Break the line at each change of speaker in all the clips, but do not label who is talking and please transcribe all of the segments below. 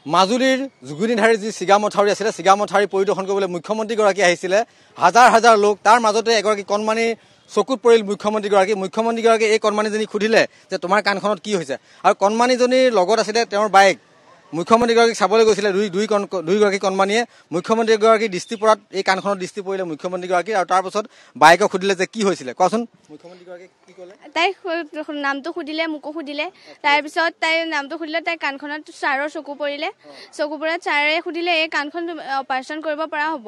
মাজুলীৰ যুগুনিধাৰী যি চিগামথাউৰি আছিলে চিগামথাউৰি পৰিদৰ্শন কৰিবলৈ মুখ্যমন্ত্ৰীগৰাকী আহিছিলে হাজাৰ হাজাৰ লোক তাৰ মাজতে এগৰাকী কণমানি চকুত পৰিল মুখ্যমন্ত্ৰীগৰাকী এই কণমানিজনীক সুধিলে যে তোমাৰ কাণখনত কি হৈছে আৰু কণমানিজনীৰ লগত আছিলে তেওঁৰ বাইক মুখ্যমন্ত্ৰীগৰাকীক চাবলৈ গৈছিলে দুইগৰাকী কণমানিয়ে মুখ্যমন্ত্ৰীগৰাকীৰ দৃষ্টি পৰাত এই কাণখনত দৃষ্টি পৰিলে মুখ্যমন্ত্ৰীগৰাকী আৰু তাৰ পাছত বাইকক সুধিলে যে কি হৈছিলে কোৱাচোন মুখ্যমন্ত্ৰীগৰাকী কি ক'লে
তাই নামটো সুধিলে মোকো সুধিলে তাৰ পিছত তাই নামটো সুধিলে তাই কাণখনত ছাৰৰ চকু পৰিলে চকু পৰাত ছাৰে সুধিলে এই কাণখন অপাৰেশ্যন কৰিব পৰা হ'ব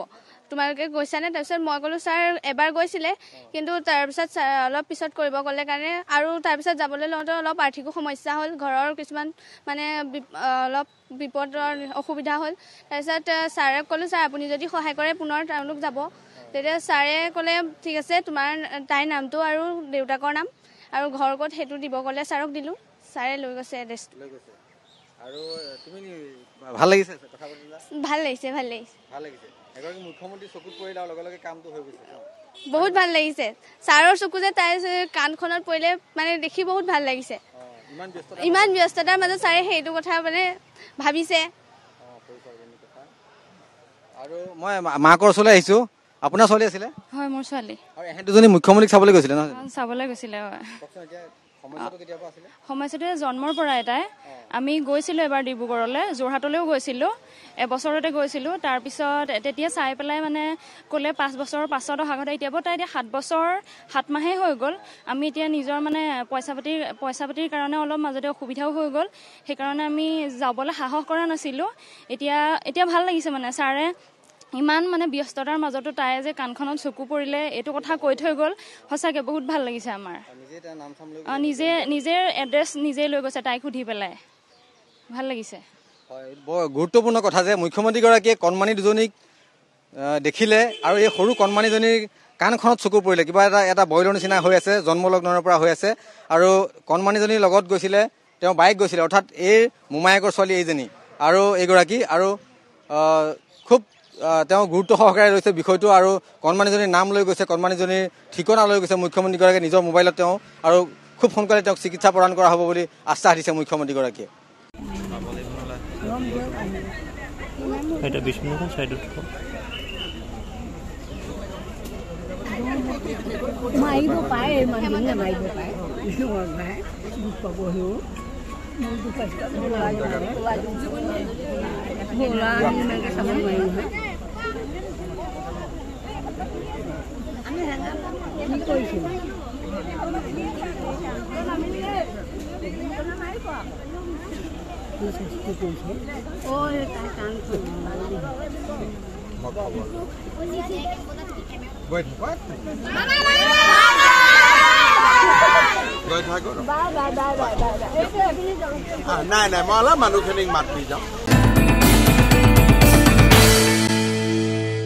তোমালোকে গৈছানে তাৰপিছত মই ক'লো ছাৰ এবাৰ গৈছিলে কিন্তু তাৰপিছত অলপ পিছত কৰিব ক'লে কাৰণে আৰু তাৰপিছত যাবলৈ লওঁতে অলপ আৰ্থিকো সমস্যা হ'ল ঘৰৰ কিছুমান মানে অলপ বিপদৰ অসুবিধা হ'ল তাৰপিছত ছাৰে ক'লো ছাৰ আপুনি যদি সহায় কৰে পুনৰ তেওঁলোক যাব তেতিয়া ছাৰে ক'লে ঠিক আছে তোমাৰ তাইৰ নামটো আৰু দেউতাকৰ নাম আৰু ঘৰ ক'ত সেইটো দিব ক'লে ছাৰক দিলোঁ ছাৰে লৈ গৈছে এড্ৰেছটো
আৰু তুমি ভাল লাগিছে কথা পাতিলা
ভাল লাগিছে
এগৰাকী মুখ্যমন্ত্ৰী চকুত পৰিলে আৰু লগে লগে কামটো হৈ গৈছে
বহুত ভাল লাগিছে ছাৰৰ চকু যে তাইৰ কাণখনত পৰিলে মানে দেখি বহুত ভাল লাগিছে ইমান ব্যস্ততাৰ মাজত ছাৰে সেইটো কথা মানে ভাবিছে
আৰু মই মাকৰ ওচৰলৈ আহিছো আপোনাৰ ছোৱালী আছিলে
হয় মোৰ ছোৱালী
আৰু এহেঁত দুজনী মুখ্যমন্ত্ৰীক চাবলৈ গৈছিলে নহয়
চাবলৈ গৈছিলে
সমস্যাটো
জন্মৰ পৰা এটাই আমি গৈছিলোঁ এবাৰ ডিব্ৰুগড়লৈ যোৰহাটলৈও গৈছিলোঁ এবছৰতে গৈছিলোঁ তাৰপিছত তেতিয়া চাই পেলাই মানে ক'লে 5 বছৰৰ পাছত অহা কথা এতিয়া তাই এতিয়া 7 বছৰ 7 মাহেই হৈ গ'ল আমি এতিয়া নিজৰ মানে পইচা পাতিৰ কাৰণে অলপ মাজতে অসুবিধাও হৈ গ'ল সেইকাৰণে আমি যাবলৈ সাহস কৰা নাছিলোঁ এতিয়া ভাল লাগিছে মানে ছাৰে ইমান মানে ব্যস্ততাৰ মাজতো তাই যে কাণখনত চকু পৰিলে এইটো কথা কৈ থৈ গ'ল সঁচাকৈ বহুত ভাল লাগিছে আমাৰ নিজে এড্ৰেছ নিজে লৈ গৈছে তাইক সুধি পেলাই ভাল লাগিছে
বৰ গুৰুত্বপূৰ্ণ কথা যে মুখ্যমন্ত্ৰীগৰাকীয়ে কণমানি দুজনীক দেখিলে আৰু এই সৰু কণমানিজনীৰ কাণখনত চকু পৰিলে কিবা এটা বইলৰ নিচিনা হৈ আছে জন্মলগ্নৰ পৰা হৈ আছে আৰু কণমানিজনীৰ লগত গৈছিলে তেওঁ বাইক গৈছিলে অৰ্থাৎ এই মোমায়েকৰ ছোৱালী এইজনী আৰু এইগৰাকী আৰু খুব তেওঁ গুৰুত্ব সহকাৰে লৈছে বিষয়টো আৰু কণমানিজনীৰ নাম লৈ গৈছে কণমানিজনীৰ ঠিকনা লৈ গৈছে মুখ্যমন্ত্ৰীগৰাকীয়ে নিজৰ মোবাইলত তেওঁ আৰু খুব সোনকালে তেওঁক চিকিৎসা প্ৰদান কৰা হ'ব বুলি আশ্বাস দিছে মুখ্যমন্ত্ৰীগৰাকীয়ে
নাই মই অলপ মানুহখিনিক মাত দি যাওঁ